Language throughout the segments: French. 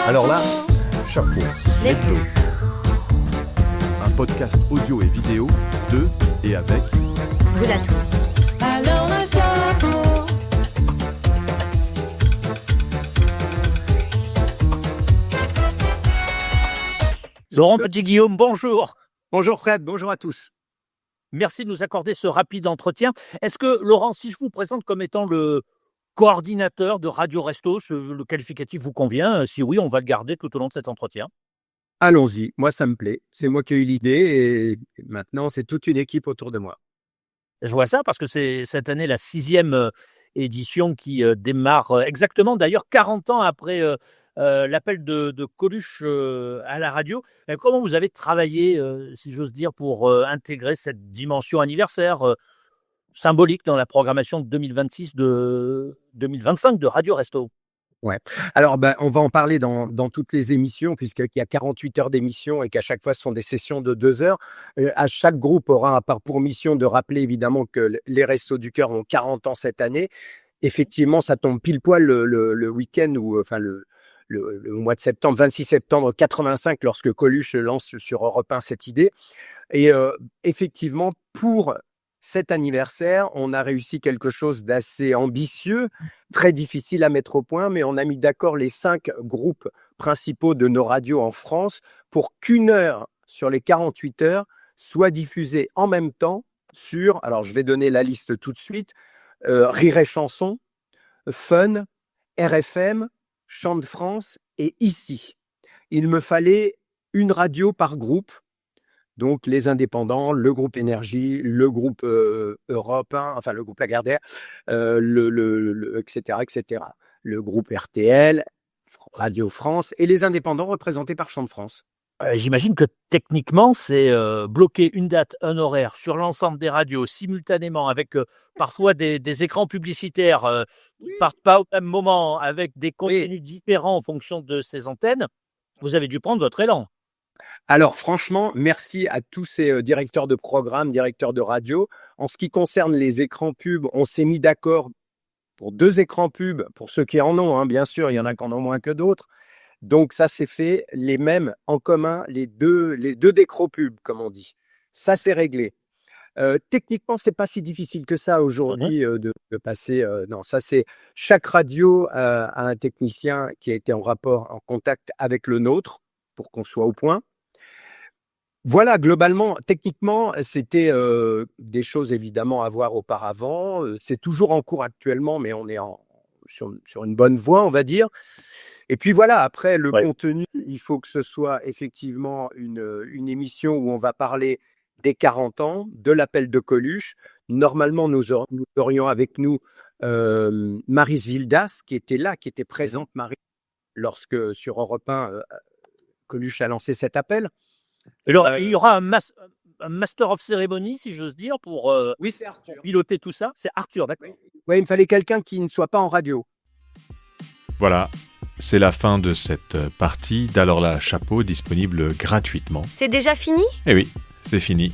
Alors là, chapeau. Letto. Un podcast audio et vidéo de et avec Volato. Alors là, chapeau. Laurent Petit-Guillaume, bonjour. Bonjour Fred, bonjour à tous. Merci de nous accorder ce rapide entretien. Est-ce que, Laurent, si je vous présente comme étant le coordinateur de Radio Resto, le qualificatif vous convient? Si oui, on va le garder tout au long de cet entretien. Allons-y, moi ça me plaît. C'est moi qui ai eu l'idée et maintenant c'est toute une équipe autour de moi. Je vois ça parce que c'est cette année la 6e édition qui démarre exactement, d'ailleurs, 40 ans après l'appel de Coluche à la radio. Comment vous avez travaillé, si j'ose dire, pour intégrer cette dimension anniversaire symbolique dans la programmation de 2026 de 2025 de Radio Resto? Ouais. Alors on va en parler dans toutes les émissions puisqu'il y a 48 heures d'émission et qu'à chaque fois ce sont des sessions de 2 heures. À chaque groupe aura pour mission de rappeler évidemment que les Restos du Cœur ont 40 ans cette année. Effectivement, ça tombe pile poil le week-end ou enfin le mois de septembre, 26 septembre 85, lorsque Coluche lance sur Europe 1 cette idée. Et effectivement, pour cet anniversaire, on a réussi quelque chose d'assez ambitieux, très difficile à mettre au point, mais on a mis d'accord les 5 groupes principaux de nos radios en France pour qu'une heure sur les 48 heures soit diffusée en même temps sur, alors je vais donner la liste tout de suite, Rire et Chanson, Fun, RFM, Chant de France et Ici. Il me fallait une radio par groupe. Donc, les indépendants, le groupe Énergie, le groupe Europe 1, enfin le groupe Lagardère, etc., etc. Le groupe RTL, Radio France et les indépendants représentés par Chant de France. J'imagine que techniquement, c'est bloquer une date, un horaire sur l'ensemble des radios simultanément avec parfois des écrans publicitaires qui ne partent pas au même moment, avec des contenus différents en fonction de ces antennes. Vous avez dû prendre votre élan. Alors franchement, merci à tous ces directeurs de programme, directeurs de radio. En ce qui concerne les écrans pubs, on s'est mis d'accord pour 2 écrans pubs, pour ceux qui en ont, hein, bien sûr, il y en a qui en ont moins que d'autres. Donc ça s'est fait les mêmes en commun, les deux décros pubs, comme on dit. Ça c'est réglé. Techniquement, c'est pas si difficile que ça aujourd'hui de passer. Non, ça c'est chaque radio a un technicien qui a été en contact avec le nôtre pour qu'on soit au point. Voilà, globalement, techniquement, c'était des choses évidemment à voir auparavant. C'est toujours en cours actuellement, mais on est sur une bonne voie, on va dire. Et puis voilà, après, le contenu, il faut que ce soit effectivement une émission où on va parler des 40 ans, de l'appel de Coluche. Normalement, nous aurions avec nous Maryse Gildas, qui était présente, Marie, lorsque sur Europe 1, Coluche a lancé cet appel. Alors, il y aura un Master of Ceremony, si j'ose dire, pour Oui, c'est Arthur. piloter tout ça. C'est Arthur, d'accord. Oui, il me fallait quelqu'un qui ne soit pas en radio. Voilà, c'est la fin de cette partie d'Alors là, chapeau, disponible gratuitement. C'est déjà fini? Eh oui, c'est fini.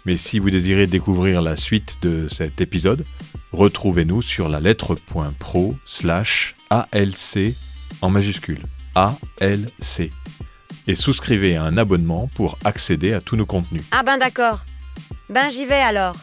Mais si vous désirez découvrir la suite de cet épisode, retrouvez-nous sur la lettre.pro/ALC en majuscule, ALC. Et souscrivez à un abonnement pour accéder à tous nos contenus. Ah ben d'accord. Ben j'y vais alors.